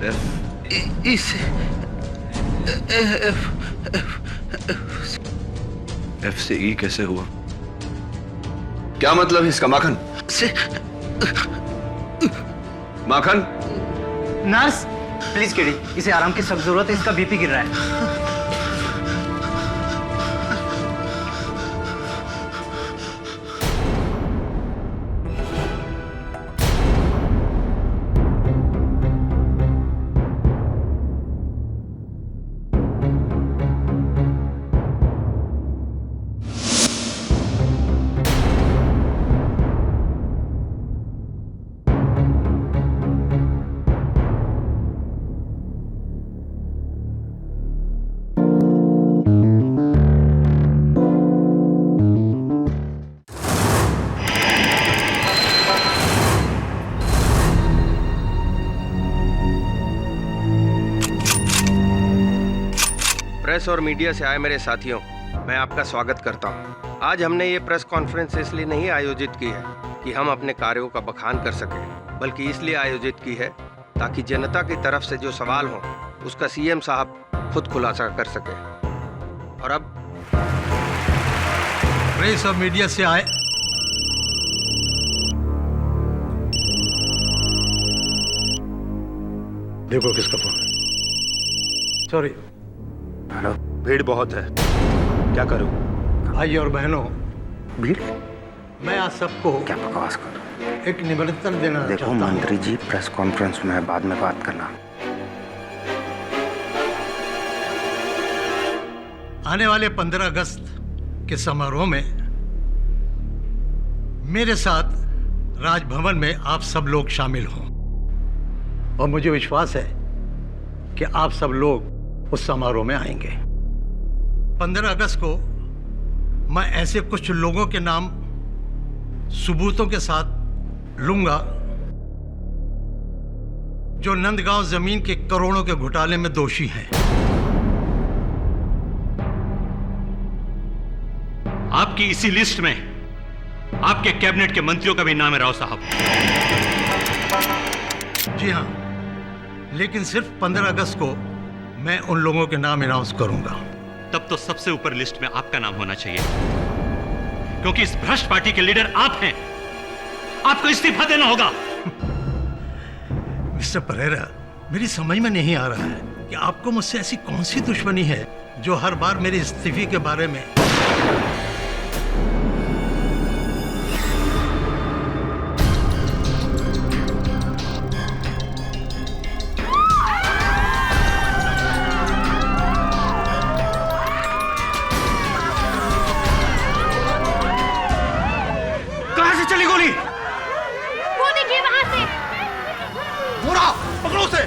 ई से एफ से ई कैसे हुआ? क्या मतलब है इसका माखन? माखन? नर्स प्लीज केडी, इसे आराम की सख्त जरूरत है, इसका बीपी गिर रहा है। प्रेस और मीडिया से आए मेरे साथियों, मैं आपका स्वागत करता हूं। आज हमने ये प्रेस कॉन्फ्रेंस इसलिए नहीं आयोजित की है कि हम अपने कार्यों का बखान कर सकें, बल्कि इसलिए आयोजित की है ताकि जनता की तरफ से जो सवाल हो उसका सीएम साहब खुद खुलासा कर सके। और अब प्रेस और मीडिया से आए देखो किसका फोन है। सॉरी। हेलो, भीड़ बहुत है, क्या करूं? भाई और बहनों, भीड़? मैं आज सबको क्या बकवास कर? एक निमंत्रण देना देखो चाहता हूं। मंत्री जी, प्रेस कॉन्फ्रेंस में बाद में बात करना। आने वाले 15 अगस्त के समारोह में मेरे साथ राजभवन में आप सब लोग शामिल हों, और मुझे विश्वास है कि आप सब लोग उस समारोह में आएंगे। 15 अगस्त को मैं ऐसे कुछ लोगों के नाम सबूतों के साथ लूंगा जो नंदगांव जमीन के करोड़ों के घोटाले में दोषी हैं। आपकी इसी लिस्ट में आपके कैबिनेट के मंत्रियों का भी नाम है, राव साहब। जी हां, लेकिन सिर्फ 15 अगस्त को मैं उन लोगों के नाम अनाउंस करूंगा। तब तो सबसे ऊपर लिस्ट में आपका नाम होना चाहिए, क्योंकि इस भ्रष्ट पार्टी के लीडर आप हैं। आपको इस्तीफा देना होगा। मिस्टर परेरा, मेरी समझ में नहीं आ रहा है कि आपको मुझसे ऐसी कौन सी दुश्मनी है जो हर बार मेरे इस्तीफे के बारे में चली गोली? वो देखिए वहां से। मुड़ा, पकड़ो उसे।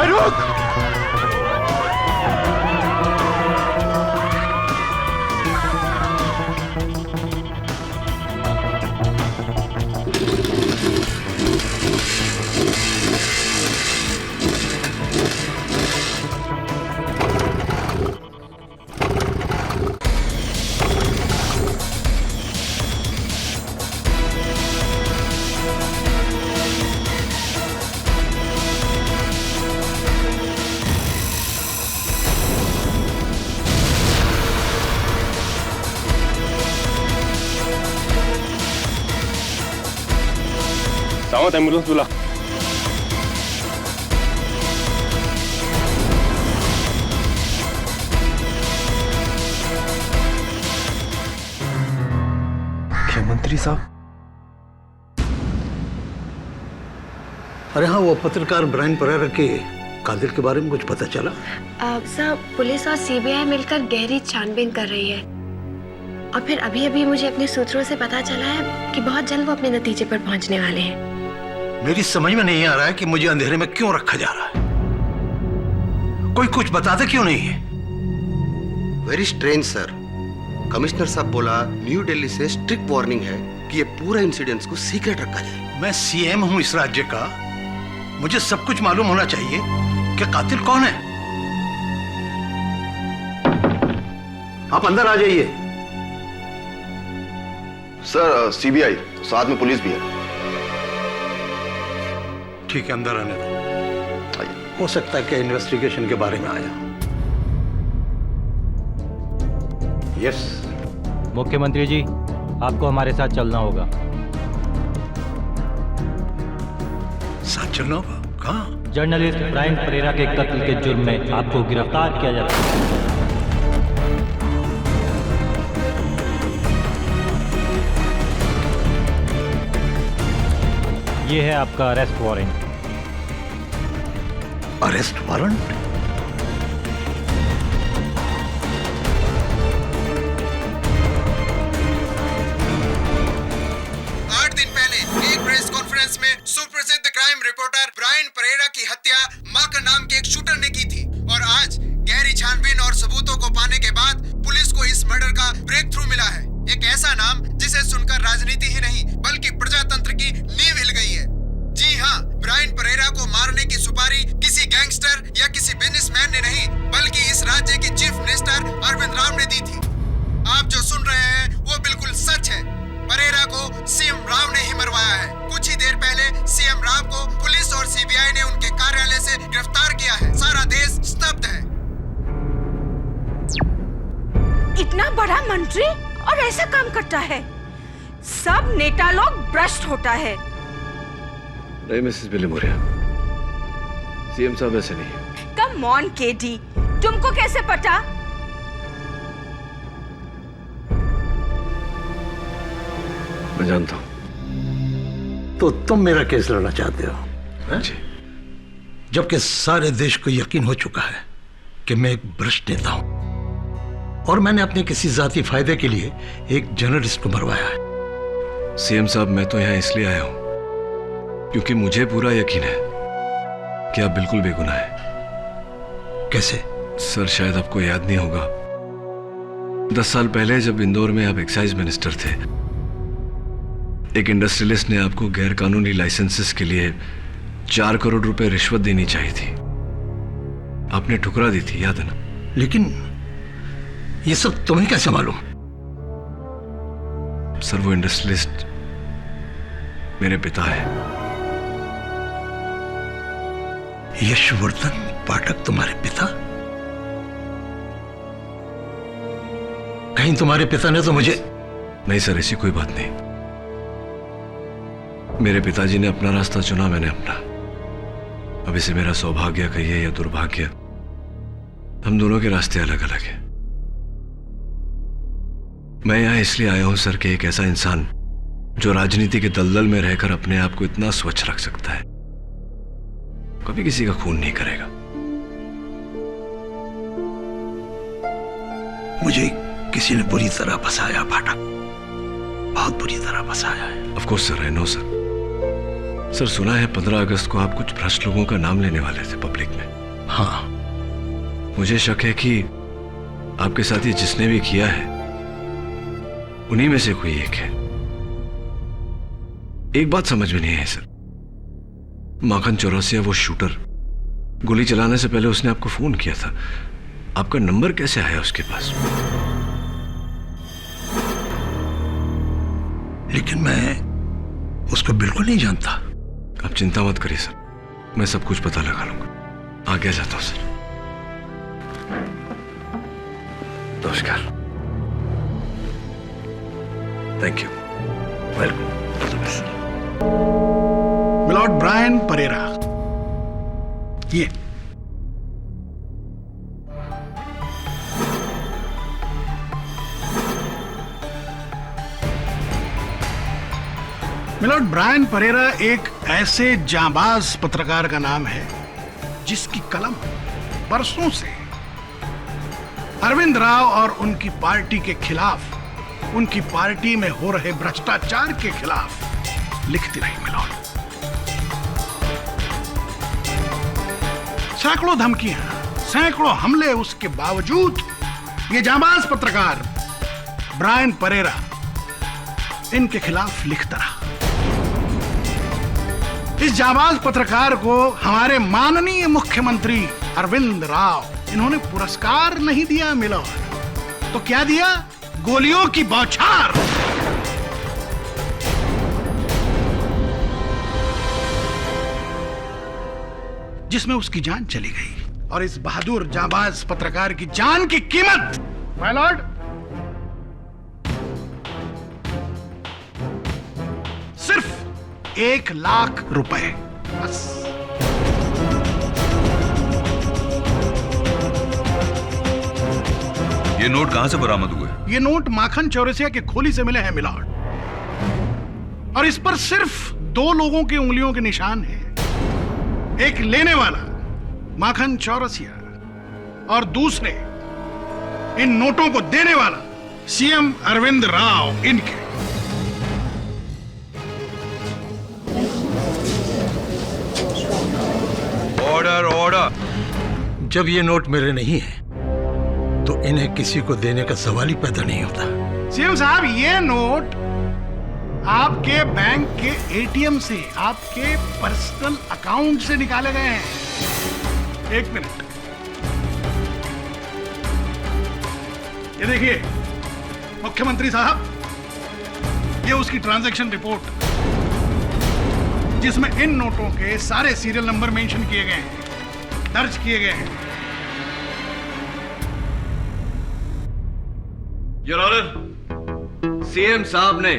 रुक! सावत एम्बुलेंस बुला। मुख्यमंत्री साहब? अरे हाँ, वो पत्रकार ब्रायन परेरा के कातिल के बारे में कुछ पता चला? साहब, पुलिस और सीबीआई मिलकर गहरी छानबीन कर रही है, और फिर अभी अभी मुझे अपने सूत्रों से पता चला है कि बहुत जल्द वो अपने नतीजे पर पहुंचने वाले हैं। मेरी समझ में नहीं आ रहा है कि मुझे अंधेरे में क्यों रखा जा रहा है। कोई कुछ बताता क्यों नहीं है? Very strange sir. कमिश्नर साहब बोला न्यू दिल्ली से स्ट्रिक्ट वार्निंग है कि ये पूरा इंसिडेंट्स को सीक्रेट रखा जाए। मैं सीएम हूं इस राज्य का, मुझे सब कुछ मालूम होना चाहिए कि कातिल कौन है। आप अंदर आ जाइए। सर सीबीआई साथ में पुलिस भी है। ठीक है, अंदर आने दो। हो सकता है कि इन्वेस्टिगेशन के बारे में आया। यस। मुख्यमंत्री जी, आपको हमारे साथ चलना होगा। साथ चलना होगा? कहाँ? जर्नलिस्ट ब्रायन परेरा के कत्ल के जुर्म में आपको गिरफ्तार किया जाता है। ये है आपका अरेस्ट वारंट। Arrest warrant? सुप्रसिद्ध क्राइम रिपोर्टर ब्रायन परेरा की हत्या माकर नाम के एक शूटर ने की थी और आज गहरी छानबीन और सबूतों को पाने के बाद पुलिस को इस मर्डर का ब्रेक थ्रू मिला है। एक ऐसा नाम जिसे सुनकर राजनीति ही नहीं बल्कि प्रजातंत्र की नींव हिल गई है। जी हाँ, ब्रायन परेरा को मारने की सुपारी किसी गैंगस्टर या किसी बिजनेसमैन ने नहीं बल्कि इस राज्य के चीफ मिनिस्टर अरविंद राव ने दी थी। आप जो सुन रहे हैं वो बिल्कुल सच है। परेरा को सीएम राव ने ही मरवाया है। कुछ ही देर पहले सीएम राव को पुलिस और सीबीआई ने उनके कार्यालय से गिरफ्तार किया है। सारा देश स्तब्ध है। इतना बड़ा मंत्री और ऐसा काम करता है। सब नेता लोग भ्रष्ट होता है। नहीं मिसेस बिली मोरिया, सीएम साहब ऐसे नहीं है। कम ऑन केडी, तुमको कैसे पता? मैं जानता हूं। तो तुम मेरा केस लड़ना चाहते हो? जी। जबकि सारे देश को यकीन हो चुका है कि मैं एक भ्रष्ट नेता हूं और मैंने अपने किसी जाती फायदे के लिए एक जर्नलिस्ट को मरवाया है। सीएम साहब, मैं तो यहां इसलिए आया हूं क्योंकि मुझे पूरा यकीन है कि आप बिल्कुल बेगुनाह हैं। कैसे? सर, शायद आपको याद नहीं होगा, 10 साल पहले जब इंदौर में आप एक्साइज मिनिस्टर थे, एक इंडस्ट्रियलिस्ट ने आपको गैर कानूनी लाइसेंसेस के लिए 4 करोड़ रुपए रिश्वत देनी चाहिए थी। आपने ठुकरा दी थी, याद है ना? लेकिन ये सब तुम्हें कैसे मालूम? सर, वो इंडस्ट्रियलिस्ट मेरे पिता है। यशवर्धन पाठक तुम्हारे पिता? कहीं तुम्हारे पिता ने तो मुझे... नहीं सर, ऐसी कोई बात नहीं। मेरे पिताजी ने अपना रास्ता चुना, मैंने अपना। अब इसे मेरा सौभाग्य कहिए या दुर्भाग्य, हम दोनों के रास्ते अलग अलग हैं। मैं यहां इसलिए आया हूं सर कि एक ऐसा इंसान जो राजनीति के दलदल में रहकर अपने आप को इतना स्वच्छ रख सकता है, कभी किसी का खून नहीं करेगा। मुझे किसी ने बुरी तरह फंसाया पाठक, बहुत बुरी तरह फंसाया है। Of course sir, I know sir. Sir, सुना है 15 अगस्त को आप कुछ भ्रष्ट लोगों का नाम लेने वाले थे पब्लिक में। हाँ। मुझे शक है कि आपके साथ ये जिसने भी किया है उन्हीं में से कोई एक है। एक बात समझ में नहीं है सर, माखन चौरसिया वो शूटर, गोली चलाने से पहले उसने आपको फोन किया था, आपका नंबर कैसे आया उसके पास? लेकिन मैं उसको बिल्कुल नहीं जानता। आप चिंता मत करिए सर, मैं सब कुछ पता लगा लूंगा। आगे जाता हूं सर। नमस्कार। Thank you. Welcome. Milord Brian Pereira, ये मिलॉर्ड ब्रायन परेरा एक ऐसे जांबाज पत्रकार का नाम है जिसकी कलम बरसों से अरविंद राव और उनकी पार्टी के खिलाफ, उनकी पार्टी में हो रहे भ्रष्टाचार के खिलाफ लिखती रही। मिलॉर्ड, सैकड़ों धमकियां, सैकड़ों हमले, उसके बावजूद ये जांबाज पत्रकार ब्रायन परेरा इनके खिलाफ लिखता रहा। इस जांबाज पत्रकार को हमारे माननीय मुख्यमंत्री अरविंद राव, इन्होंने पुरस्कार नहीं दिया मिलॉर्ड, तो क्या दिया? गोलियों की बौछार। जिसमें उसकी जान चली गई। और इस बहादुर जांबाज पत्रकार की जान की कीमत, माय लॉर्ड, सिर्फ 1 लाख रुपए बस। ये नोट कहां से बरामद हुए? ये नोट माखन चौरसिया के खोली से मिले हैं मिलॉर्ड, और इस पर सिर्फ 2 लोगों की उंगलियों के निशान हैं। एक लेने वाला माखन चौरसिया और दूसरे इन नोटों को देने वाला सीएम अरविंद राव इनके। Order order. जब ये नोट मेरे नहीं है तो इन्हें किसी को देने का सवाल ही पैदा नहीं होता। सीएम साहब, ये नोट आपके बैंक के एटीएम से, आपके पर्सनल अकाउंट से निकाले गए हैं। 1 मिनट, ये देखिए मुख्यमंत्री साहब, ये उसकी ट्रांजैक्शन रिपोर्ट, जिसमें इन नोटों के सारे सीरियल नंबर मेंशन किए गए हैं, दर्ज किए गए हैं। योर ऑनर, सीएम साहब ने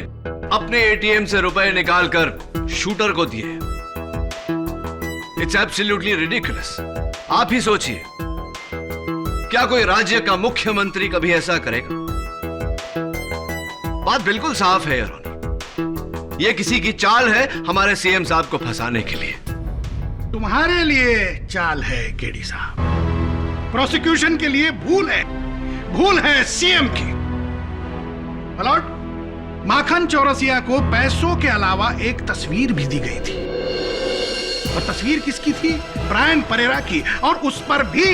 अपने एटीएम से रुपए निकालकर शूटर को दिए। It's absolutely ridiculous. आप ही सोचिए, क्या कोई राज्य का मुख्यमंत्री कभी ऐसा करेगा? बात बिल्कुल साफ है योर ऑनर, यह किसी की चाल है हमारे सीएम साहब को फंसाने के लिए। तुम्हारे लिए चाल है केडी साहब, प्रोसिक्यूशन के लिए भूल है सीएम की। लॉर्ड, माखन चौरसिया को पैसों के अलावा एक तस्वीर भी दी गई थी, और तस्वीर किसकी थी? ब्रायन परेरा की, और उस पर भी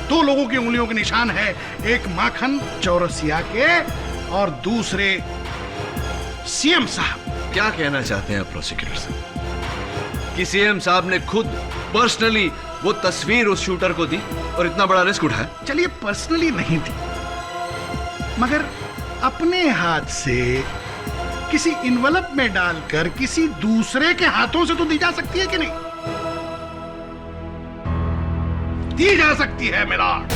2 लोगों की उंगलियों के निशान है, एक माखन चौरसिया के और दूसरे सीएम साहब। क्या कहना चाहते हैं प्रोसिक्यूटर साहब कि सीएम साहब ने खुद पर्सनली वो तस्वीर उस शूटर को दी और इतना बड़ा रिस्क उठाया? चलिए, पर्सनली नहीं दी, मगर अपने हाथ से किसी इन्वेलप में डालकर किसी दूसरे के हाथों से तो दी जा सकती है कि नहीं? दी जा सकती है मिलॉर्ड।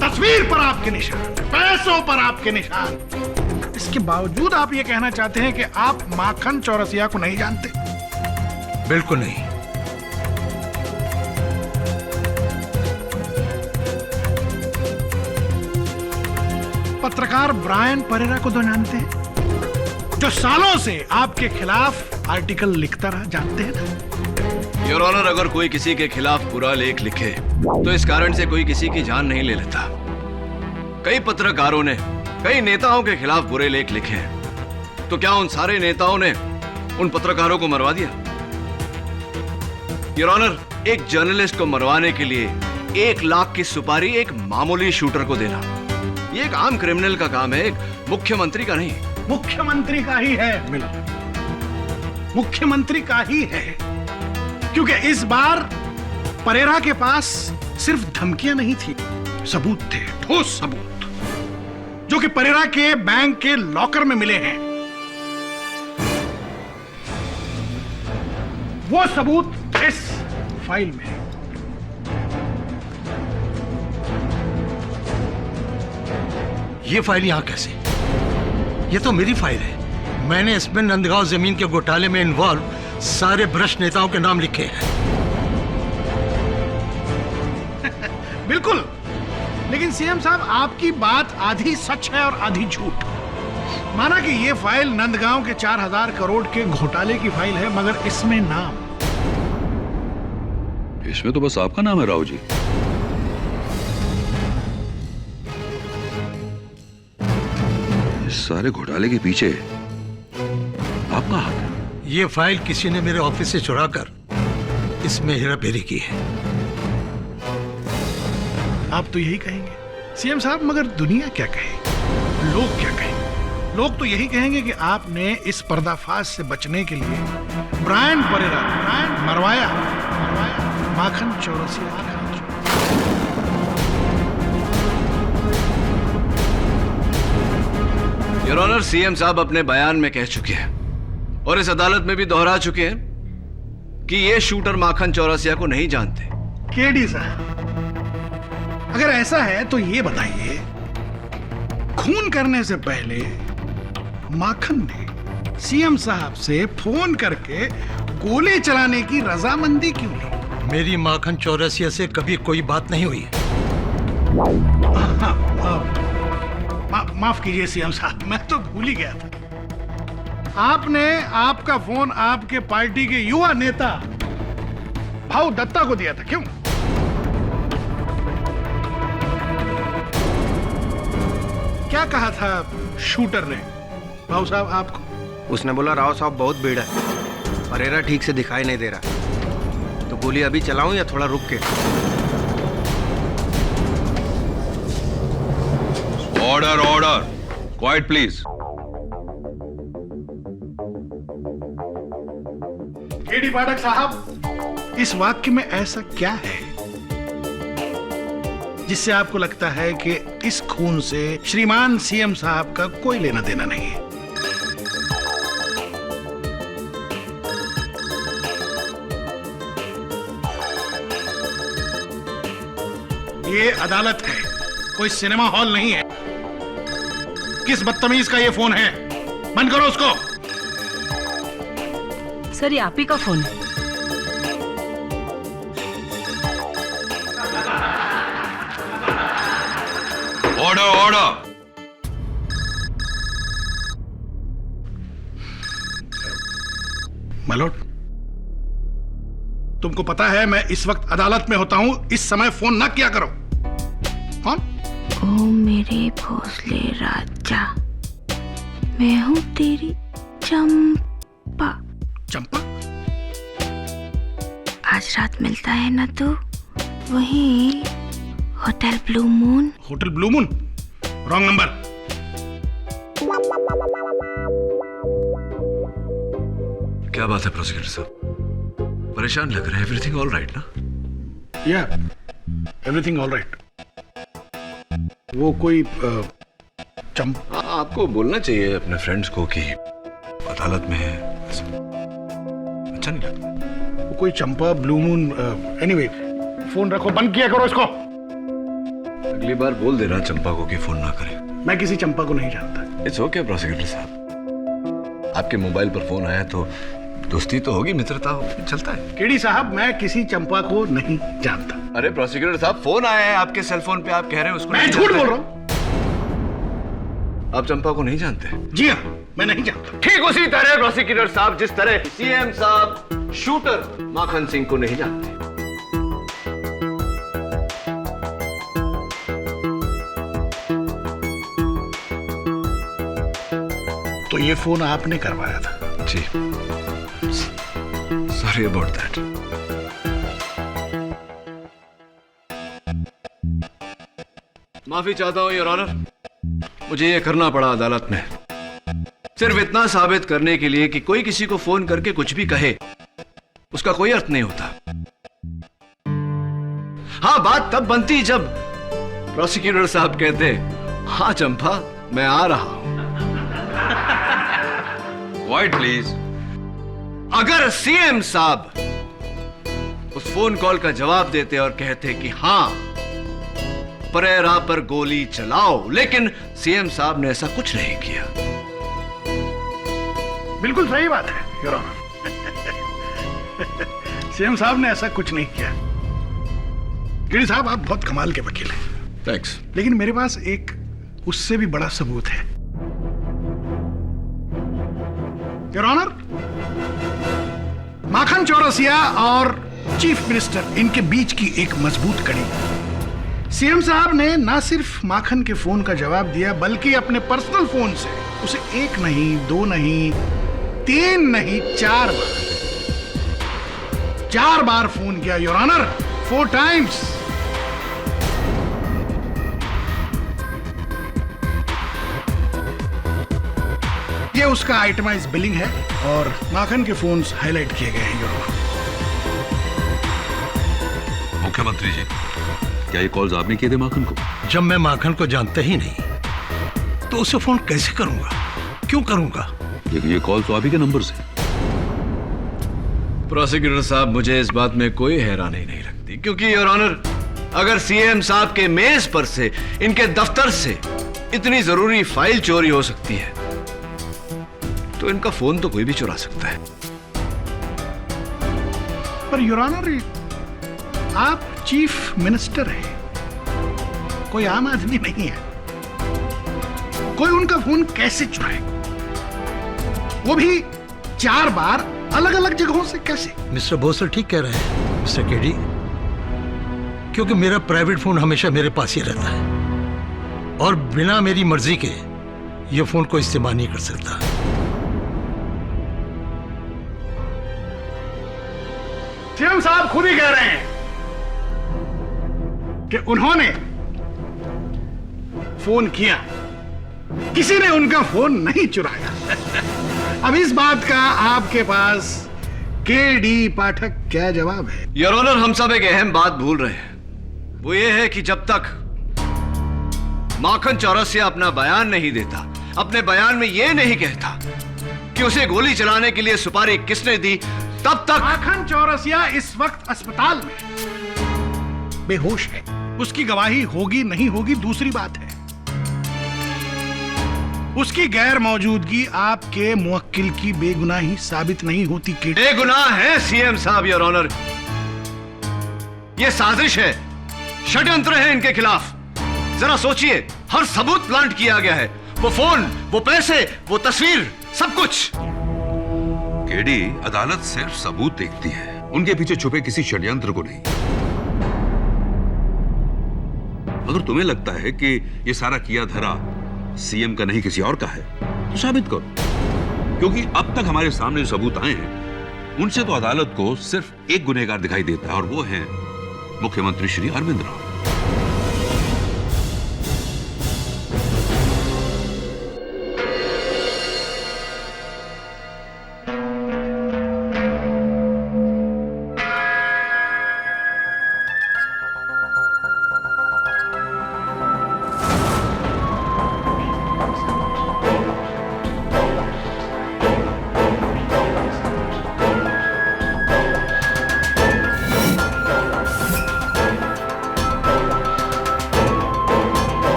तस्वीर पर आपके निशान, पैसों पर आपके निशान। इसके बावजूद आप ये कहना चाहते हैं कि आप माखन चौरसिया को नहीं जानते? बिल्कुल नहीं। पत्रकार ब्रायन परेरा को तो जानते हैं, जो सालों से आपके खिलाफ आर्टिकल लिखता रहा, जानते हैं ना? योर ऑनर, अगर कोई किसी के खिलाफ बुरा लेख लिखे तो इस कारण से कोई किसी की जान नहीं ले लेता। कई पत्रकारों ने कई नेताओं के खिलाफ बुरे लेख लिखे हैं, तो क्या उन सारे नेताओं ने उन पत्रकारों को मरवा दिया? योर ऑनर, एक जर्नलिस्ट को मरवाने के लिए 1 लाख की सुपारी एक मामूली शूटर को देना, ये एक आम क्रिमिनल का काम है, एक मुख्यमंत्री का नहीं। मुख्यमंत्री का ही है मिलॉर्ड, मुख्यमंत्री का ही है, क्योंकि इस बार परेरा के पास सिर्फ धमकियां नहीं थी, सबूत थे, ठोस सबूत, जो कि परेरा के बैंक के लॉकर में मिले हैं। वो सबूत इस फाइल में है। ये फाइल यहां कैसे? ये तो मेरी फाइल है। मैंने इसमें नंदगांव जमीन के घोटाले में इन्वॉल्व सारे भ्रष्ट नेताओं के नाम लिखे हैं। बिल्कुल, लेकिन सीएम साहब, आपकी बात आधी सच है और आधी झूठ। माना कि ये फाइल नंदगांव के 4000 करोड़ के घोटाले की फाइल है, मगर इसमें नाम, इसमें तो बस आपका नाम है राव जी। इस सारे घोटाले के पीछे आपका हाथ है। ये फाइल किसी ने मेरे ऑफिस से चुराकर इसमें हेराफेरी की है। आप तो यही कहेंगे सीएम साहब, मगर दुनिया क्या कहे, लोग क्या कहेंगे? लोग तो यही कहेंगे कि आपने इस पर्दाफाश से बचने के लिए ब्रायन परेरा मरवाया, Makhan Chaurasia. Your honour, CM साहब अपने बयान में कह चुके हैं और इस अदालत में भी दोहरा चुके हैं कि ये शूटर माखन चौरसिया को नहीं जानते। केडी साहब, अगर ऐसा है तो ये बताइए, खून करने से पहले माखन ने सीएम साहब से फोन करके गोली चलाने की रजामंदी क्यों ली? मेरी माखन चौरसिया से कभी कोई बात नहीं हुई। माफ कीजिए सीएम साहब, मैं तो भूल ही गया था। आपने आपका फोन आपके पार्टी के युवा नेता भाऊ दत्ता को दिया था, क्यों? क्या कहा था शूटर ने भाऊ साहब आपको? उसने बोला राव साहब बहुत भीड़ है, परेरा ठीक से दिखाई नहीं दे रहा, तो गोली अभी चलाऊं या थोड़ा रुक के? Order order, quiet please. KD Pathak साहब, इस वाक्य में ऐसा क्या है जिससे आपको लगता है कि इस खून से श्रीमान सीएम साहब का कोई लेना देना नहीं है? ये अदालत है, कोई सिनेमा हॉल नहीं है। किस बदतमीज का ये फोन है? बंद करो उसको। सर, ये आप ही का फोन है। Order order. मलोट, तुमको पता है मैं इस वक्त अदालत में होता हूं, इस समय फोन ना किया करो। कौन? ओ मेरे भोसले राजा, मैं हूं तेरी चंपा। चंपा? आज रात मिलता है ना तू, वहीं hotel blue moon. Hotel blue moon? Wrong number. क्या बात है प्रोसिक्यूटर साहब, परेशान लग रहे हैं? एवरीथिंग ऑल राइट ना? या एवरीथिंग ऑल राइट। वो कोई चंपा? आपको बोलना चाहिए अपने फ्रेंड्स को कि अदालत में है, अच्छा नहीं लगता। वो कोई चंपा, ब्लू मून, एनीवे फोन रखो, बंद किया करो इसको। अगली बार बोल देना चंपा को कि फोन ना करे। मैं किसी चंपा को नहीं जानता। इट्स ओके प्रोसिक्यूटर साहब, आपके मोबाइल पर फोन आया तो दोस्ती तो होगी, मित्रता होगी, चलता है। केडी साहब, मैं किसी चंपा को नहीं जानता। अरे प्रोसिक्यूटर साहब, फोन आया है आपके सेल फोन पे, आप कह रहे हैं उसको? मैं झूठ बोल रहा हूँ। आप चंपा को नहीं जानते? जी हाँ, मैं नहीं जानता। ठीक उसी तरह प्रोसिक्यूटर साहब, जिस तरह सीएम साहब शूटर माखन सिंह को नहीं जानते। तो ये फोन आपने करवाया था? जी, सॉरी अबाउट दैट। माफी चाहता हूं योर ऑनर, मुझे ये करना पड़ा अदालत में सिर्फ इतना साबित करने के लिए कि कोई किसी को फोन करके कुछ भी कहे उसका कोई अर्थ नहीं होता। हाँ, बात तब बनती जब प्रोसिक्यूटर साहब कहते, हाँ चंपा मैं आ रहा हूं। Quite please. अगर सीएम साहब उस फोन कॉल का जवाब देते और कहते कि हां परेरा पर गोली चलाओ, लेकिन सीएम साहब ने ऐसा कुछ नहीं किया। बिल्कुल सही बात है योर ऑनर। सीएम साहब ने ऐसा कुछ नहीं किया। गिरी साहब, आप बहुत कमाल के वकील हैं। थैंक्स। लेकिन मेरे पास एक उससे भी बड़ा सबूत है योर ऑनर। माखन चौरसिया और चीफ मिनिस्टर, इनके बीच की एक मजबूत कड़ी। सीएम साहब ने ना सिर्फ माखन के फोन का जवाब दिया, बल्कि अपने पर्सनल फोन से उसे एक नहीं, दो नहीं, तीन नहीं, 4 बार फोन किया योर ऑनर, 4 टाइम्स। ये उसका आइटमाइज बिलिंग है और माखन के फोन्स हाईलाइट किए गए हैं योर ऑनर। मुख्यमंत्री जी, क्या ये कॉल्स आपने किए थे माखन को? जब मैं माखन को जानता ही नहीं तो उसे फोन कैसे करूंगा? क्यों करूंगा? ये कॉल तो आप ही के नंबर से। प्रोसिक्यूटर साहब, मुझे इस बात में कोई हैरानी नहीं लगती, क्योंकि योर ऑनर, अगर सीएम साहब के मेज पर से, इनके दफ्तर से इतनी जरूरी फाइल चोरी हो सकती है, तो इनका फोन तो कोई भी चुरा सकता है। पर योर ऑनर, आप चीफ मिनिस्टर हैं, कोई आम आदमी नहीं है। कोई उनका फोन कैसे चुराए, वो भी 4 बार अलग अलग जगहों से? कैसे? मिस्टर बोसल ठीक कह रहे हैं मिस्टर केडी, क्योंकि मेरा प्राइवेट फोन हमेशा मेरे पास ही रहता है और बिना मेरी मर्जी के ये फोन को इस्तेमाल नहीं कर सकता। सीएम साहब खुद ही कह रहे हैं कि उन्होंने फोन किया, किसी ने उनका फोन नहीं चुराया। अब इस बात का आपके पास केडी पाठक क्या जवाब है? योर ऑनर, हम सब एक अहम बात भूल रहे हैं। वो ये है कि जब तक माखन चौरसिया अपना बयान नहीं देता, अपने बयान में ये नहीं कहता कि उसे गोली चलाने के लिए सुपारी किसने दी, तब तक माखन चौरसिया इस वक्त अस्पताल में बेहोश है। उसकी गवाही होगी नहीं होगी दूसरी बात है। उसकी गैर मौजूदगी आपके मुवक्किल की बेगुनाही साबित नहीं होती। बेगुनाह है सीएम साहब, योर ऑनर। यह साजिश है, षड्यंत्र है इनके खिलाफ। जरा सोचिए, हर सबूत प्लांट किया गया है। वो फोन, वो पैसे, वो तस्वीर, सब कुछ। केडी, अदालत सिर्फ सबूत देखती है, उनके पीछे छुपे किसी षड्यंत्र को नहीं। अगर तुम्हें लगता है कि ये सारा किया धरा सीएम का नहीं किसी और का है, तो साबित करो, क्योंकि अब तक हमारे सामने जो सबूत आए हैं उनसे तो अदालत को सिर्फ एक गुनहगार दिखाई देता है, और वो है मुख्यमंत्री श्री अरविंद राव।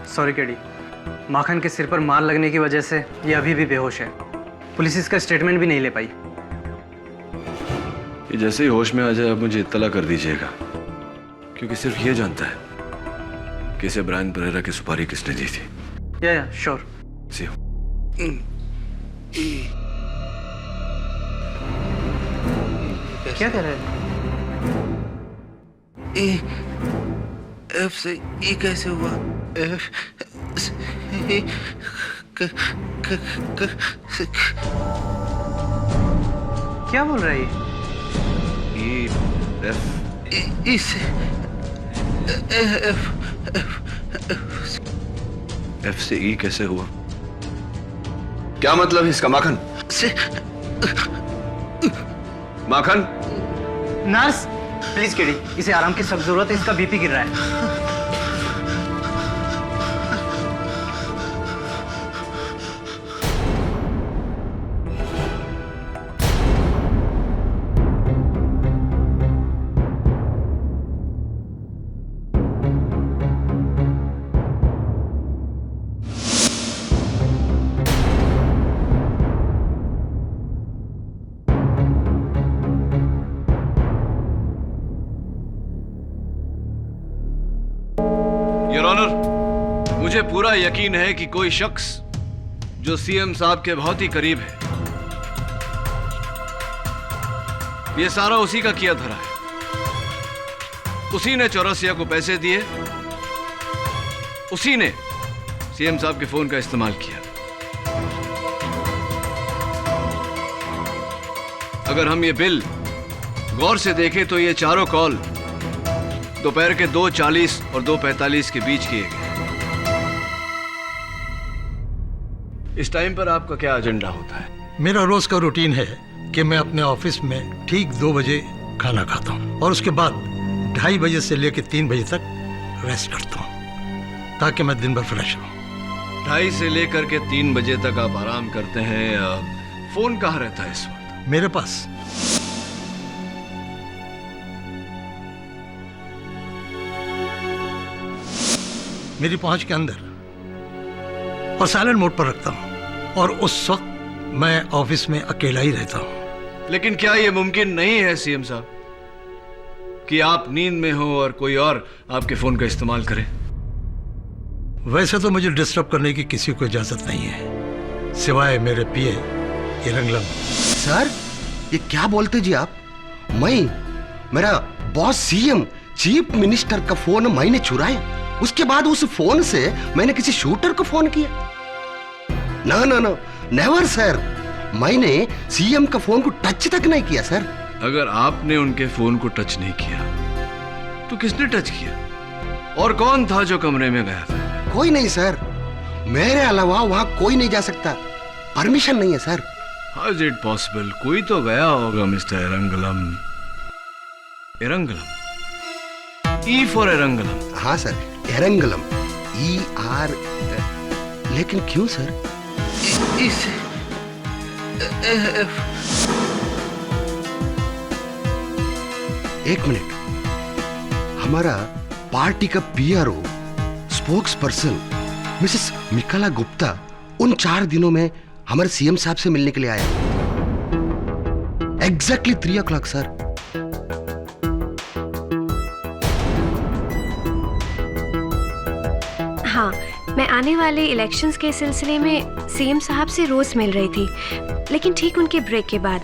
सॉरी केडी, माखन के सिर पर मार लगने की वजह से ये अभी भी बेहोश है। पुलिस इसका स्टेटमेंट भी नहीं ले पाई। ये जैसे ही होश में आ जाए आप मुझे इत्तला कर दीजिएगा, क्योंकि सिर्फ ये जानता है कि इसे ब्रायन परेरा की सुपारी किसने दी थी। या श्योर। C you. क्या कह रहे हैं? एफ से ई कैसे हुआ? एफ से ई क्या बोल रहा है ये? ई से एफ से ई कैसे हुआ? क्या मतलब है इसका माखन? से माखन, नर्स प्लीज केडी, इसे आराम की सख्त जरूरत है, इसका बीपी गिर रहा है। योर ऑनर, मुझे पूरा यकीन है कि कोई शख्स जो सीएम साहब के बहुत ही करीब है, ये सारा उसी का किया धरा है। उसी ने चौरसिया को पैसे दिए, उसी ने सीएम साहब के फोन का इस्तेमाल किया। अगर हम ये बिल गौर से देखें तो ये चारों कॉल दोपहर के 2:40 और 2:45 के बीच किए गए। इस टाइम पर आपका क्या एजेंडा होता है? मेरा रोज का रूटीन है कि मैं अपने ऑफिस में ठीक 2 बजे खाना खाता हूँ और उसके बाद 2:30 बजे से लेकर 3 बजे तक रेस्ट करता हूँ ताकि मैं दिन भर फ्रेश रहूँ। 2:30 से लेकर के 3 बजे तक आप आराम करते हैं। फोन कहाँ रहता है इस वक्त? मेरे पास। मेरी पहुंच के अंदर और साइलेंट मोड पर रखता हूं और उस वक्त मैं ऑफिस में अकेला ही रहता हूं। लेकिन क्या यह मुमकिन नहीं है सीएम साहब कि आप नींद में हो और कोई और आपके फोन का इस्तेमाल करे? वैसे तो मुझे डिस्टर्ब करने की किसी को इजाजत नहीं है सिवाय मेरे पीए इरंगलम। सर ये क्या बोलते जी आप? मेरा बॉस सीएम चीफ मिनिस्टर का फोन मैंने चुराया, उसके बाद उस फोन से मैंने किसी शूटर को फोन किया? ना ना ना, नेवर सर। मैंने सीएम का फोन को टच तक नहीं किया सर। अगर आपने उनके फोन को टच नहीं किया तो किसने टच किया? और कौन था जो कमरे में गया था? कोई नहीं सर, मेरे अलावा वहां कोई नहीं जा सकता, परमिशन नहीं है sir. How is it possible? कोई तो गया होगा मिस्टर एरंगलम। एरंगलम, E for एरंगलम। हाँ सर, एरंगलम, ER। लेकिन क्यों सर? इसे एक मिनट, हमारा पार्टी का PRO spokesperson Mrs Mikaela Gupta उन 4 दिनों में हमारे सीएम साहब से मिलने के लिए आया। Exactly 3 o'clock sir. हाँ, मैं आने वाले इलेक्शंस के सिलसिले में सीएम साहब से रोज मिल रही थी, लेकिन ठीक उनके ब्रेक के बाद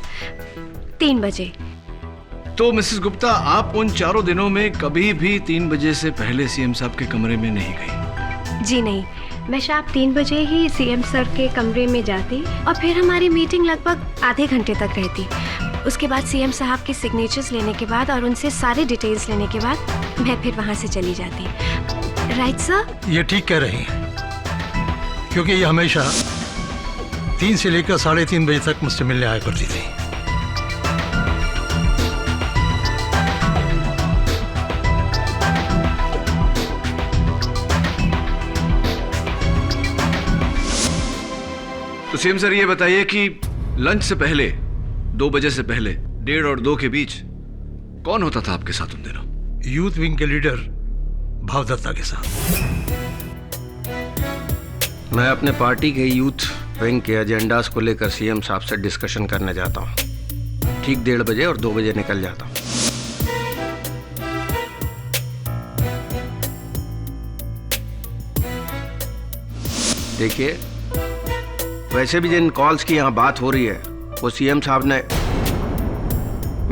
3 बजे। तो मिसेस गुप्ता, आप उन 4 दिनों में कभी भी 3 बजे से पहले सीएम साहब के कमरे में नहीं गई? जी नहीं, मैं शाम 3 बजे ही सीएम सर के कमरे में जाती और फिर हमारी मीटिंग लगभग आधे घंटे तक रहती। उसके बाद सीएम साहब के सिग्नेचर्स लेने के बाद और उनसे सारे डिटेल्स लेने के बाद मैं फिर वहाँ से चली जाती। Right sir? ये ठीक कह रही हैं, क्योंकि ये हमेशा 3 से लेकर 3:30 बजे तक मुझसे मिलने आया करती थी। तो सीएम सर ये बताइए कि लंच से पहले 2 बजे से पहले 1:30 और 2 के बीच कौन होता था आपके साथ उन दिनों? यूथ विंग के लीडर भावदत्ता के साथ। मैं अपने पार्टी के यूथ विंग के एजेंडास को लेकर सीएम साहब से डिस्कशन करने जाता हूँ। ठीक 1:30 बजे और 2 बजे निकल जाता हूँ। देखिए, वैसे भी जिन कॉल्स की यहाँ बात हो रही है वो सीएम साहब ने,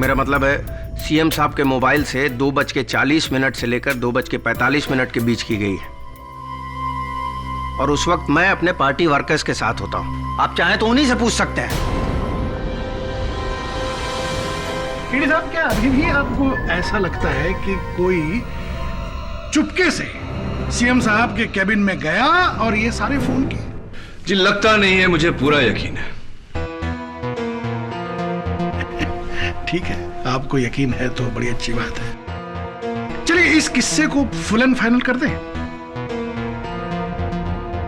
मेरा मतलब है सीएम साहब के मोबाइल से 2:40 से लेकर 2:45 के बीच की गई है। और उस वक्त मैं अपने पार्टी वर्कर्स के साथ होता हूं। आप चाहें तो उन्हीं से पूछ सकते हैं। केडी साहब, क्या अभी भी आपको ऐसा लगता है कि कोई चुपके से सीएम साहब के कैबिन में गया और ये सारे फोन किए? जी लगता नहीं है, मुझे पूरा यकीन है। ठीक है, आपको यकीन है तो बड़ी अच्छी बात है। चलिए इस किस्से को फुल एंड फाइनल कर दें।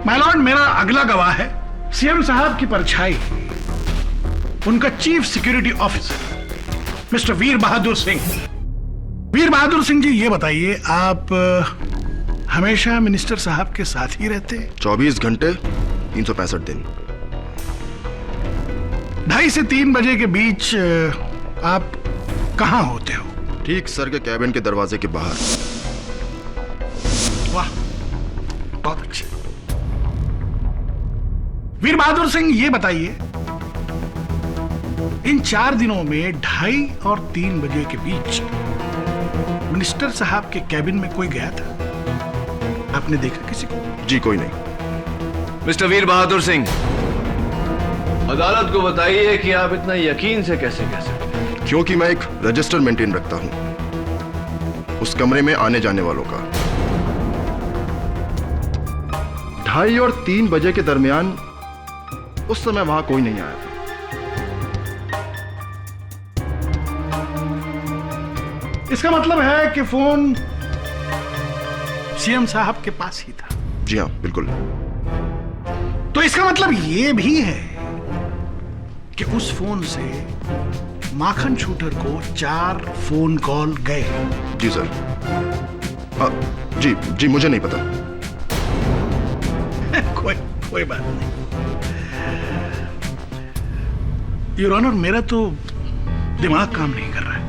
माय लॉर्ड, मेरा अगला गवाह है सीएम साहब की परछाई, उनका चीफ सिक्योरिटी ऑफिसर मिस्टर वीर बहादुर सिंह। वीर बहादुर सिंह जी, ये बताइए, आप हमेशा मिनिस्टर साहब के साथ ही रहते? 24 घंटे 365 दिन। 2:30 से 3 बजे के बीच आप कहां होते हो? ठीक सर के कैबिन के दरवाजे के बाहर। वाह, बहुत अच्छे। वीर बहादुर सिंह, ये बताइए, इन 4 दिनों में 2:30 और 3 बजे के बीच मिनिस्टर साहब के कैबिन में कोई गया था? आपने देखा किसी को? जी कोई नहीं। मिस्टर वीर बहादुर सिंह, अदालत को बताइए कि आप इतना यकीन से कैसे कह सकते हैं? क्योंकि मैं एक रजिस्टर मेंटेन रखता हूं उस कमरे में आने जाने वालों का। 2:30 और 3 बजे के दरमियान उस समय वहां कोई नहीं आया था। इसका मतलब है कि फोन सीएम साहब के पास ही था। जी हाँ, बिल्कुल। तो इसका मतलब यह भी है कि उस फोन से माखन शूटर को 4 फोन कॉल गए। जी सर। जी मुझे नहीं पता। कोई बात नहीं। योर ऑनर, मेरा तो दिमाग काम नहीं कर रहा है,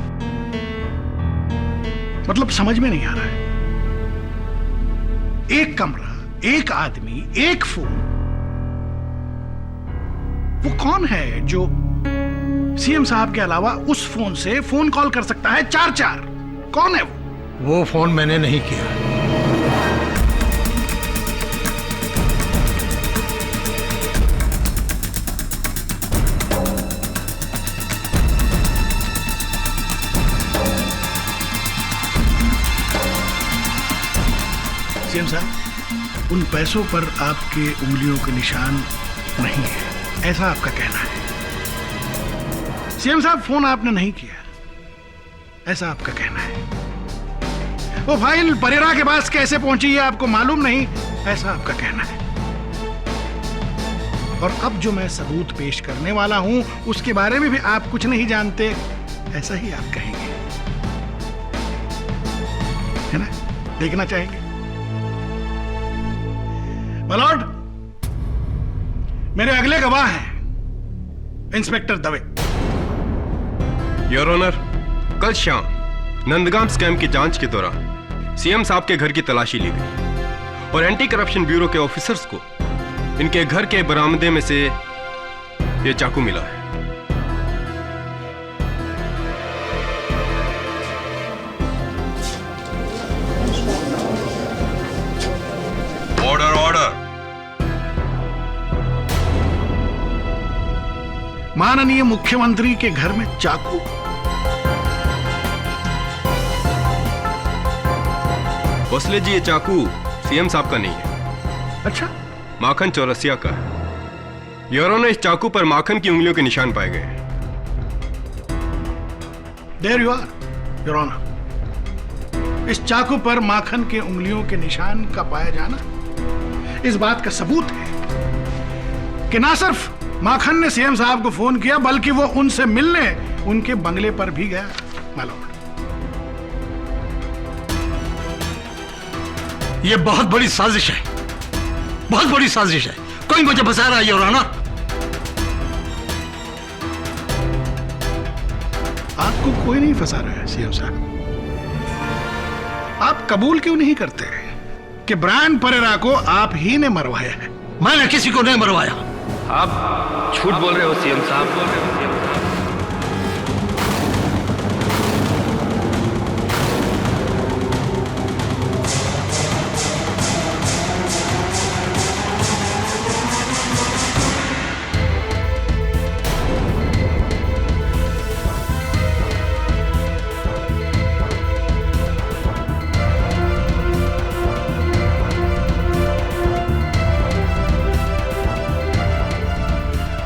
मतलब समझ में नहीं आ रहा है। एक कमरा, एक आदमी, एक फोन। वो कौन है जो सीएम साहब के अलावा उस फोन से फोन कॉल कर सकता है 4-4? कौन है वो फोन मैंने नहीं किया। सीएम साहब, उन पैसों पर आपके उंगलियों के निशान नहीं है, ऐसा आपका कहना है। सीएम साहब, फोन आपने नहीं किया, ऐसा आपका कहना है। वो फाइल परेरा के पास कैसे पहुंची है आपको मालूम नहीं, ऐसा आपका कहना है। और अब जो मैं सबूत पेश करने वाला हूं उसके बारे में भी आप कुछ नहीं जानते, ऐसा ही आप कहेंगे, है ना? देखना चाहेंगे? मलॉर्ड, मेरे अगले गवाह हैं इंस्पेक्टर दवे। योर ऑनर, कल शाम नंदगाम स्कैम की जांच के दौरान सीएम साहब के घर की तलाशी ली गई और एंटी करप्शन ब्यूरो के ऑफिसर्स को इनके घर के बरामदे में से ये चाकू मिला है। Order order. माननीय मुख्यमंत्री के घर में चाकू? भोसले जी, ये चाकू सीएम साहब का नहीं है। अच्छा? माखन चौरसिया का है। योर ऑनर, इस चाकू पर माखन की उंगलियों के निशान पाए गए हैं। There you are, your honour. इस चाकू पर माखन के उंगलियों के निशान का पाया जाना इस बात का सबूत है कि ना सिर्फ माखन ने सीएम साहब को फोन किया, बल्कि वो उनसे मिलने उनके बंगले पर भी गया। मालूम, ये बहुत बड़ी साजिश है, बहुत बड़ी साजिश है। कोई मुझे फंसा रहा है योर ऑनर। आपको कोई नहीं फंसा रहा है सीएम साहब। आप कबूल क्यों नहीं करते कि ब्रायन परेरा को आप ही ने मरवाया है? मैंने किसी को नहीं मरवाया। आप झूठ बोल रहे हो सीएम साहब।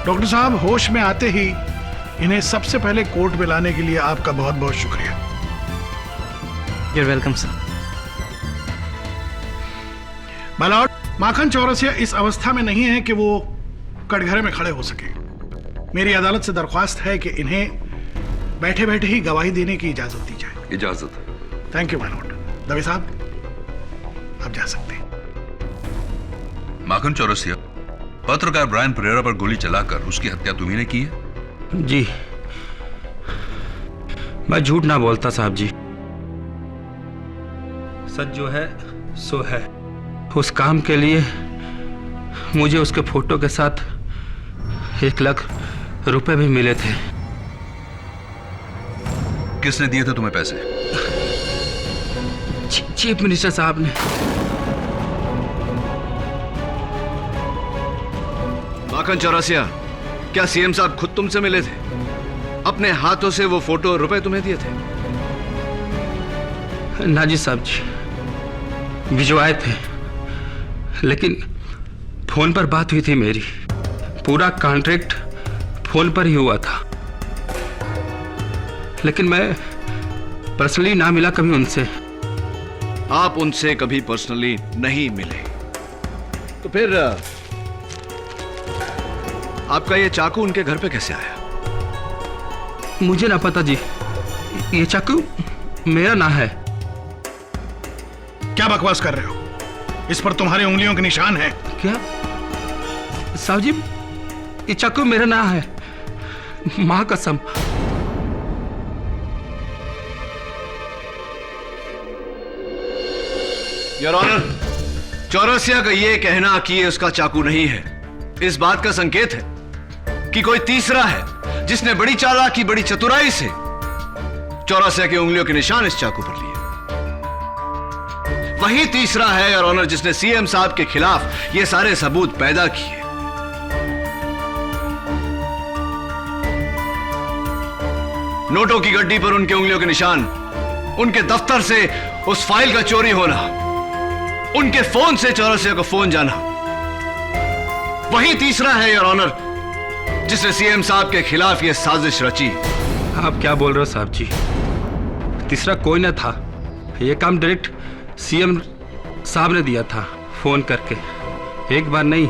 डॉक्टर साहब, होश में आते ही इन्हें सबसे पहले कोर्ट में लाने के लिए आपका बहुत बहुत शुक्रिया। You're welcome, sir. मालॉर्ड, माखन चौरसिया इस अवस्था में नहीं है कि वो कटघरे में खड़े हो सके। मेरी अदालत से दरख्वास्त है कि इन्हें बैठे बैठे ही गवाही देने की इजाजत दी जाए। इजाजत। Thank you मालॉर्ड। दवे साहब, आप जा सकते हैं। माखन चौरसिया, पत्रकार ब्रायन परेरा पर गोली चलाकर उसकी हत्या तुम्ही ने की है? जी, मैं झूठ ना बोलता साहब जी। सच जो है सो है। उस काम के लिए मुझे उसके फोटो के साथ 1 लाख रुपए भी मिले थे। किसने दिए थे तुम्हें पैसे? चीफ मिनिस्टर साहब ने। माखन चौरसिया, क्या सीएम साहब खुद तुमसे मिले थे? अपने हाथों से वो फोटो और रुपए तुम्हें दिए थे? ना जी साहब जी, भिजवाए थे, लेकिन फोन पर बात हुई थी मेरी। पूरा कॉन्ट्रैक्ट फोन पर ही हुआ था, लेकिन मैं पर्सनली ना मिला कभी उनसे। आप उनसे कभी पर्सनली नहीं मिले, तो फिर आपका ये चाकू उनके घर पे कैसे आया? मुझे ना पता जी, ये चाकू मेरा ना है। क्या बकवास कर रहे हो? इस पर तुम्हारी उंगलियों के निशान है। क्या साहब जी, ये चाकू मेरा ना है, मां कसम। योर ऑनर, चौरसिया का ये कहना कि ये उसका चाकू नहीं है, इस बात का संकेत है कि कोई तीसरा है जिसने बड़ी चालाकी, बड़ी चतुराई से चौरसिया की उंगलियों के निशान इस चाकू पर लिए। वही तीसरा है योर ऑनर जिसने सीएम साहब के खिलाफ ये सारे सबूत पैदा किए। नोटों की गड्डी पर उनके उंगलियों के निशान, उनके दफ्तर से उस फाइल का चोरी होना, उनके फोन से चौरसिया को फोन जाना, वही तीसरा है योर ऑनर जिसने सीएम साहब के खिलाफ यह साजिश रची। आप क्या बोल रहे हो साहब जी? तीसरा कोई ना था, यह काम डायरेक्ट सीएम साहब ने दिया था फोन करके। एक बार नहीं,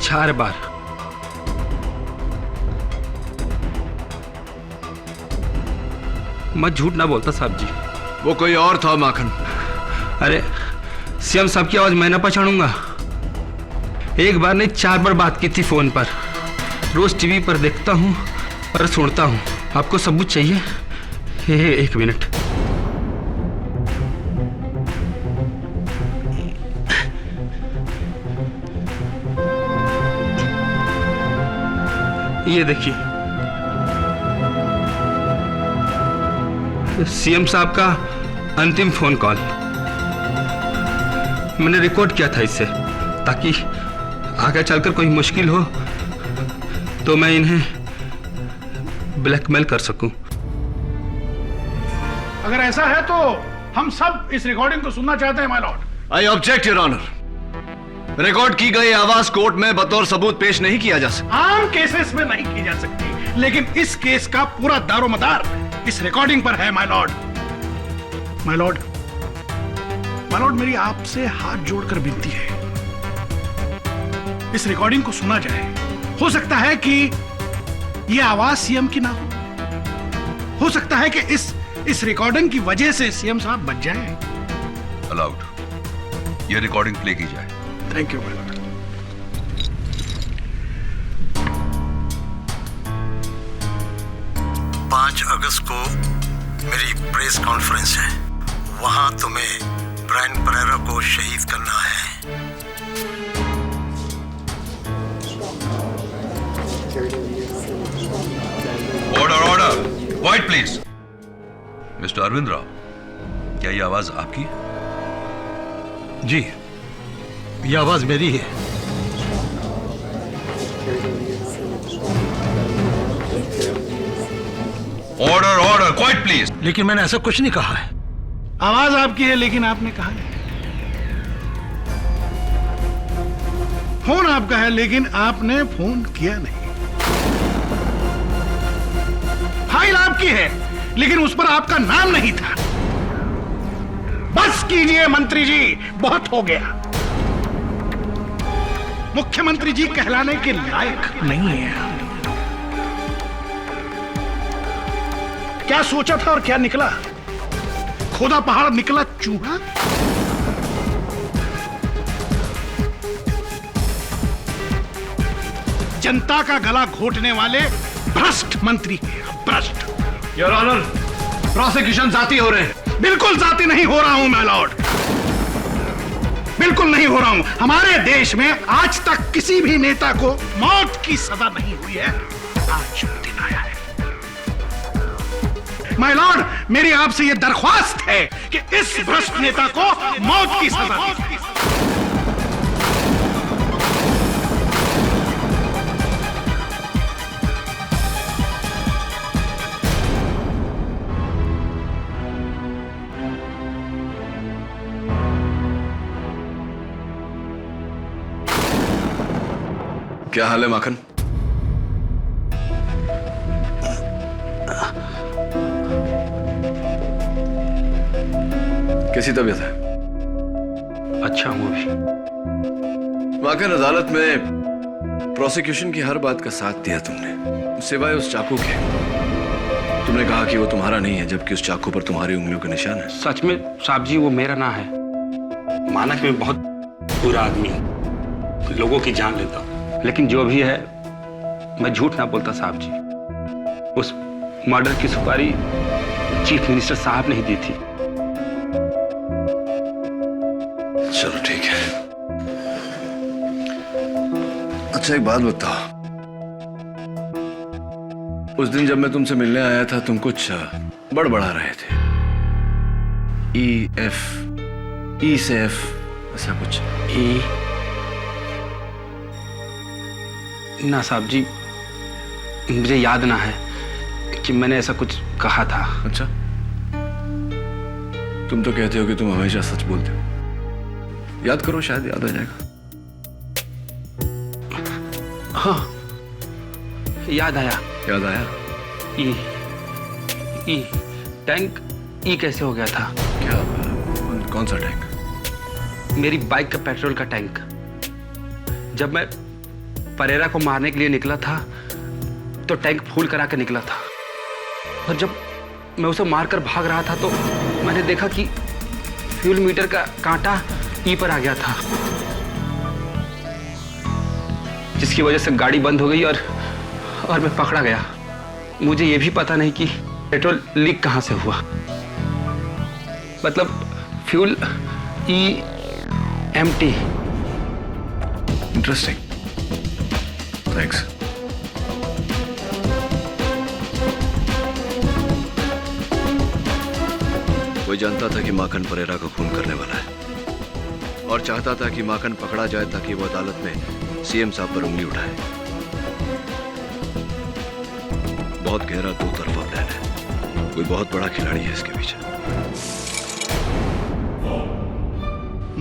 4 बार। मैं झूठ ना बोलता साहब जी। वो कोई और था माखन। अरे सीएम साहब की आवाज मैं ना पहचानूंगा? एक बार नहीं 4 बार बात की थी फोन पर। रोज टीवी पर देखता हूं और सुनता हूं। आपको सबूत चाहिए? एक मिनट। ये देखिए, सीएम साहब का अंतिम फोन कॉल मैंने रिकॉर्ड किया था इससे, ताकि आगे चलकर कोई मुश्किल हो तो मैं इन्हें ब्लैकमेल कर सकूं। अगर ऐसा है तो हम सब इस रिकॉर्डिंग को सुनना चाहते हैं my lord. I object your honour. Record की गई आवाज कोर्ट में बतौर सबूत पेश नहीं किया जा सकता। आम केसेस में नहीं की जा सकती, लेकिन इस केस का पूरा दारोमदार इस रिकॉर्डिंग पर है my Lord. My Lord, my Lord, मेरी आपसे हाथ जोड़कर विनती है, इस रिकॉर्डिंग को सुना जाए। हो सकता है कि यह आवाज सीएम की ना हो सकता है कि इस रिकॉर्डिंग की वजह से सीएम साहब बच जाए। अलाउड, यह रिकॉर्डिंग प्ले की जाए। Thank you my Lord. 5 अगस्त को मेरी प्रेस कॉन्फ्रेंस है, वहां तुम्हें ब्रायन परेरा को शहीद करना है। Order, order, quiet please. Mister Arvind Rao, क्या ये आवाज आपकी है? जी, ये आवाज मेरी है। Order, order, quiet please. लेकिन मैंने ऐसा कुछ नहीं कहा है। आवाज आपकी है, लेकिन आपने कहा नहीं। फोन आपका है, लेकिन आपने फोन किया नहीं। फाइल आपकी है, लेकिन उस पर आपका नाम नहीं था। बस कीजिए मंत्री जी, बहुत हो गया। मुख्यमंत्री जी कहलाने के लायक नहीं है। क्या सोचा था और क्या निकला? खोदा पहाड़ निकला चूहा। जनता का गला घोटने वाले भ्रष्ट मंत्री हैं, भ्रष्ट। योर ऑनर, प्रोसिक्यूशन जाती हो रहे हैं। बिल्कुल जाती नहीं हो रहा हूं मैं लॉर्ड, बिल्कुल नहीं हो रहा हूं। हमारे देश में आज तक किसी भी नेता को मौत की सजा नहीं हुई है। आज दिन आया है। माय लॉर्ड, मेरी आपसे यह दरख्वास्त है कि इस भ्रष्ट नेता को मौत की सजा दी। क्या हाल है माखन? कैसी तबीयत है? अच्छा हूं अभी। माखन, अदालत में प्रोसिक्यूशन की हर बात का साथ दिया तुमने, सिवाय उस चाकू के। तुमने कहा कि वो तुम्हारा नहीं है, जबकि उस चाकू पर तुम्हारी उंगलियों के निशान है। सच में साहब जी, वो मेरा ना है। माना कि मैं बहुत बुरा आदमी हूं, लोगों की जान लेता हूं, लेकिन जो भी है मैं झूठ ना बोलता साहब जी। उस मर्डर की सुपारी चीफ मिनिस्टर साहब ने ही दी थी। चलो ठीक है। अच्छा एक बात बताओ, उस दिन जब मैं तुमसे मिलने आया था तुम कुछ बड़बड़ा रहे थे। ई से एफ ऐसा कुछ। ना साहब जी, मुझे याद ना है कि मैंने ऐसा कुछ कहा था। अच्छा, तुम तो कहते हो कि तुम हमेशा सच बोलते हो। याद करो, शायद याद आ जाएगा। हाँ, याद आया। याद आया? ई टैंक ई कैसे हो गया था? क्या? कौन सा टैंक? मेरी बाइक का पेट्रोल का टैंक। जब मैं परेरा को मारने के लिए निकला था तो टैंक फुल करा के निकला था, और जब मैं उसे मारकर भाग रहा था तो मैंने देखा कि फ्यूल मीटर का कांटा ई पर आ गया था, जिसकी वजह से गाड़ी बंद हो गई और मैं पकड़ा गया। मुझे यह भी पता नहीं कि पेट्रोल लीक कहां से हुआ। मतलब फ्यूल एम्प्टी। Interesting, thanks. कोई जानता था कि माखन परेरा को खून करने वाला है और चाहता था कि माखन पकड़ा जाए ताकि वो अदालत में सीएम साहब पर उंगली उठाए। बहुत गहरा दो तरफा प्लान है, कोई बहुत बड़ा खिलाड़ी है इसके पीछे।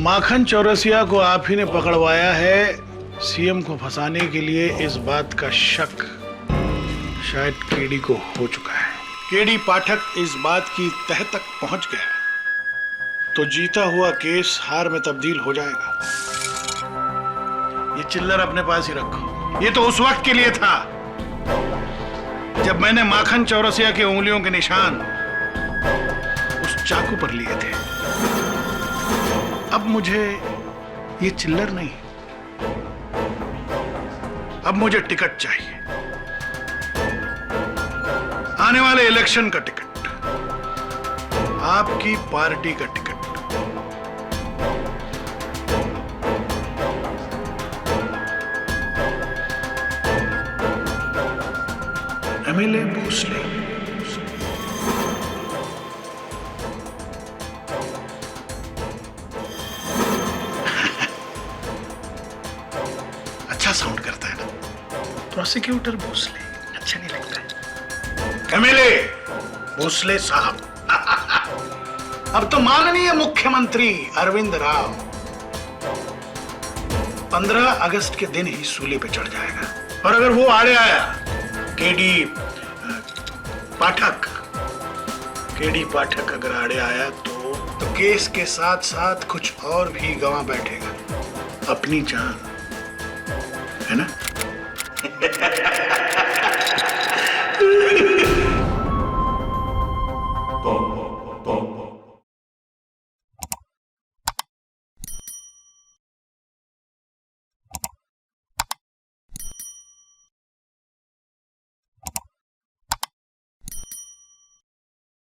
माखन चौरसिया को आप ही ने पकड़वाया है। सीएम को फंसाने के लिए इस बात का शक शायद केडी को हो चुका है। केडी पाठक इस बात की तह तक पहुंच गया तो जीता हुआ केस हार में तब्दील हो जाएगा। ये चिल्लर अपने पास ही रखो। ये तो उस वक्त के लिए था जब मैंने माखन चौरसिया की उंगलियों के निशान उस चाकू पर लिए थे। अब मुझे ये चिल्लर नहीं, अब मुझे टिकट चाहिए, आने वाले इलेक्शन का टिकट, आपकी पार्टी का टिकट। एमएलए भोसले। अच्छा साउंड करता है ना, प्रोसिक्यूटर भोसले अच्छा नहीं लगता है। एमएलए भोसले साहब। अब तो माननीय मुख्यमंत्री अरविंद राव 15 अगस्त के दिन ही सूली पे चढ़ जाएगा, और अगर वो आड़े आया केडी पाठक अगर आड़े आया तो केस के साथ साथ कुछ और भी गंवा बैठेगा, अपनी जान, है ना?